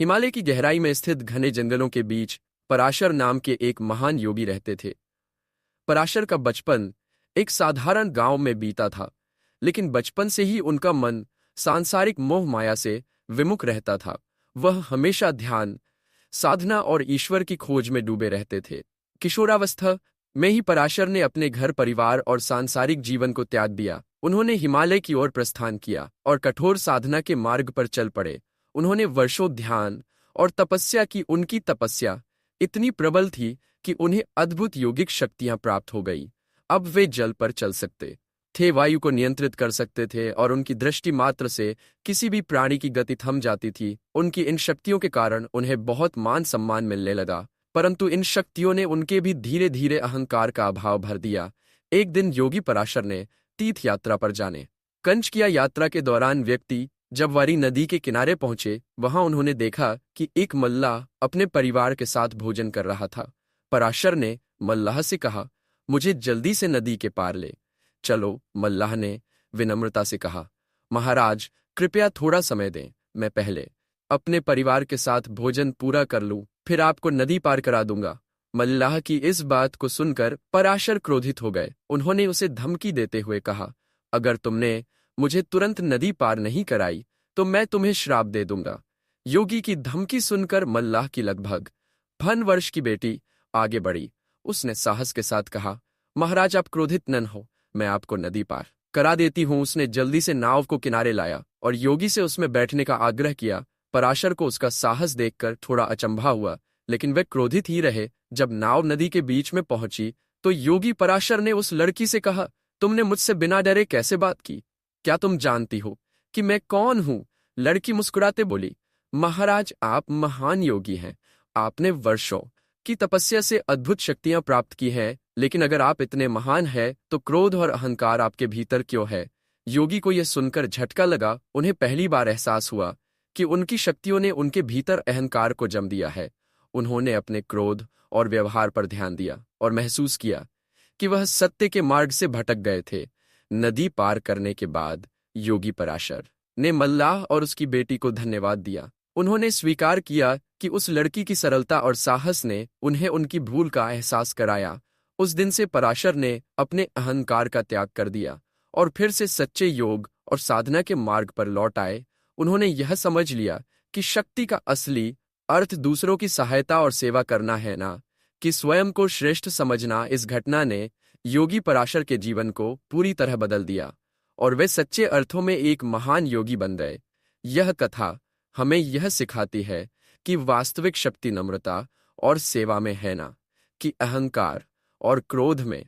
हिमालय की गहराई में स्थित घने जंगलों के बीच पराशर नाम के एक महान योगी रहते थे। पराशर का बचपन एक साधारण गांव में बीता था, लेकिन बचपन से ही उनका मन सांसारिक मोह माया से विमुख रहता था। वह हमेशा ध्यान, साधना और ईश्वर की खोज में डूबे रहते थे। किशोरावस्था में ही पराशर ने अपने घर परिवार और सांसारिक जीवन को त्याग दिया। उन्होंने हिमालय की ओर प्रस्थान किया और कठोर साधना के मार्ग पर चल पड़े। उन्होंने वर्षों ध्यान और तपस्या की। उनकी तपस्या इतनी प्रबल थी कि उन्हें अद्भुत योगिक शक्तियां प्राप्त हो गई। अब वे जल पर चल सकते थे, वायु को नियंत्रित कर सकते थे और उनकी दृष्टि मात्र से किसी भी प्राणी की गति थम जाती थी। उनकी इन शक्तियों के कारण उन्हें बहुत मान सम्मान मिलने लगा, परंतु इन शक्तियों ने उनके भी धीरे धीरे अहंकार का अभाव भर दिया। एक दिन योगी पराशर ने तीर्थ यात्रा पर जाने कंच किया। यात्रा के दौरान व्यक्ति जब वारी नदी के किनारे पहुंचे, वहां उन्होंने देखा कि एक मल्लाह अपने परिवार के साथ भोजन कर रहा था। पराशर ने मल्लाह से कहा, मुझे जल्दी से नदी के पार ले चलो। मल्लाह ने विनम्रता से कहा, महाराज कृपया थोड़ा समय दें, मैं पहले अपने परिवार के साथ भोजन पूरा कर लूं, फिर आपको नदी पार करा दूंगा। मल्लाह की इस बात को सुनकर पराशर क्रोधित हो गए। उन्होंने उसे धमकी देते हुए कहा, अगर तुमने मुझे तुरंत नदी पार नहीं कराई तो मैं तुम्हें श्राप दे दूंगा। योगी की धमकी सुनकर मल्लाह की लगभग 52 वर्ष की बेटी आगे बढ़ी। उसने साहस के साथ कहा, महाराज आप क्रोधित न हो, मैं आपको नदी पार करा देती हूं। उसने जल्दी से नाव को किनारे लाया और योगी से उसमें बैठने का आग्रह किया। पराशर को उसका साहस देखकर थोड़ा अचंभा हुआ, लेकिन वे क्रोधित ही रहे। जब नाव नदी के बीच में पहुंची तो योगी पराशर ने उस लड़की से कहा, तुमने मुझसे बिना डरे कैसे बात की? क्या तुम जानती हो कि मैं कौन हूं? लड़की मुस्कुराते बोली, महाराज आप महान योगी हैं, आपने वर्षों की तपस्या से अद्भुत शक्तियां प्राप्त की हैं, लेकिन अगर आप इतने महान हैं तो क्रोध और अहंकार आपके भीतर क्यों है? योगी को यह सुनकर झटका लगा। उन्हें पहली बार एहसास हुआ कि उनकी शक्तियों ने उनके भीतर अहंकार को जम दिया है। उन्होंने अपने क्रोध और व्यवहार पर ध्यान दिया और महसूस किया कि वह सत्य के मार्ग से भटक गए थे। नदी पार करने के बाद योगी पराशर ने मल्लाह और उसकी बेटी को धन्यवाद दिया। उन्होंने स्वीकार किया कि उस लड़की की सरलता और साहस ने उन्हें उनकी भूल का एहसास कराया। उस दिन से पराशर ने अपने अहंकार का त्याग कर दिया और फिर से सच्चे योग और साधना के मार्ग पर लौट आए। उन्होंने यह समझ लिया कि शक्ति का असली अर्थ दूसरों की सहायता और सेवा करना है, ना कि स्वयं को श्रेष्ठ समझना। इस घटना ने योगी पराशर के जीवन को पूरी तरह बदल दिया और वे सच्चे अर्थों में एक महान योगी बन गए। यह कथा हमें यह सिखाती है कि वास्तविक शक्ति नम्रता और सेवा में है, ना कि अहंकार और क्रोध में।